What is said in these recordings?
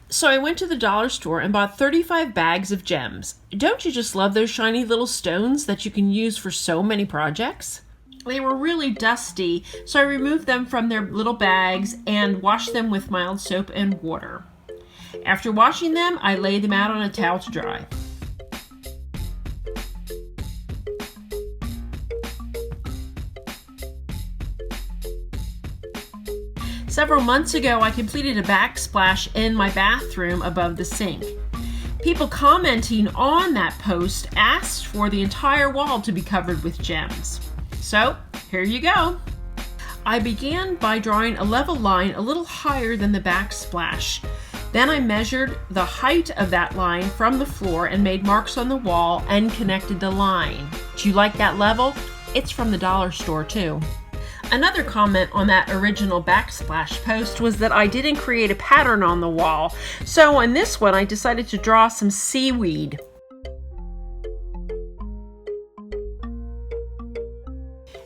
So I went to the dollar store and bought 35 bags of gems. Don't you just love those shiny little stones that you can use for so many projects? They were really dusty, so I removed them from their little bags and washed them with mild soap and water. After washing them, I laid them out on a towel to dry. Several months ago, I completed a backsplash in my bathroom above the sink. People commenting on that post asked for the entire wall to be covered with gems. So, here you go. I began by drawing a level line a little higher than the backsplash. Then I measured the height of that line from the floor and made marks on the wall and connected the line. Do you like that level? It's from the dollar store too. Another comment on that original backsplash post was that I didn't create a pattern on the wall. So on this one, I decided to draw some seaweed.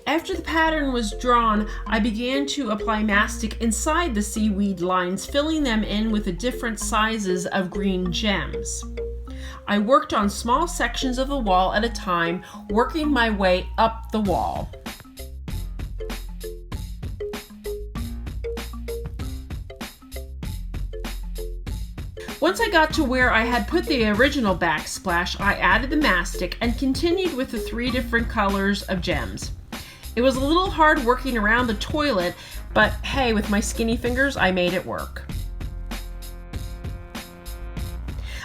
After the pattern was drawn, I began to apply mastic inside the seaweed lines, filling them in with the different sizes of green gems. I worked on small sections of the wall at a time, working my way up the wall. Once I got to where I had put the original backsplash, I added the mastic and continued with the 3 different colors of gems. It was a little hard working around the toilet, but hey, with my skinny fingers, I made it work.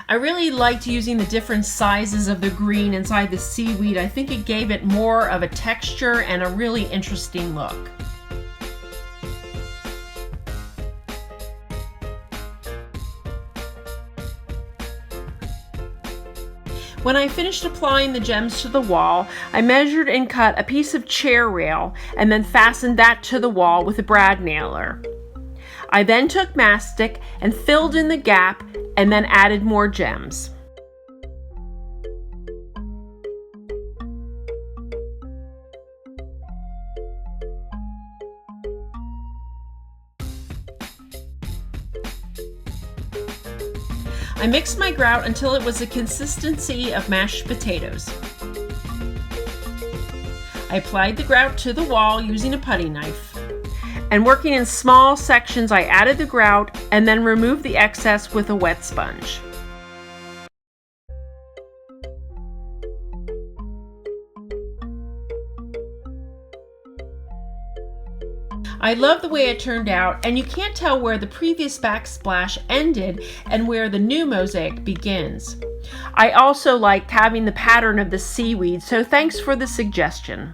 I really liked using the different sizes of the green inside the seaweed. I think it gave it more of a texture and a really interesting look. When I finished applying the gems to the wall, I measured and cut a piece of chair rail and then fastened that to the wall with a brad nailer. I then took mastic and filled in the gap and then added more gems. I mixed my grout until it was the consistency of mashed potatoes. I applied the grout to the wall using a putty knife. And working in small sections, I added the grout and then removed the excess with a wet sponge. I love the way it turned out, and you can't tell where the previous backsplash ended and where the new mosaic begins. I also liked having the pattern of the seaweed, so thanks for the suggestion.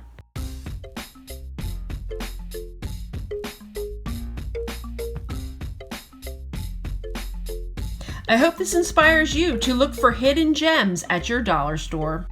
I hope this inspires you to look for hidden gems at your dollar store.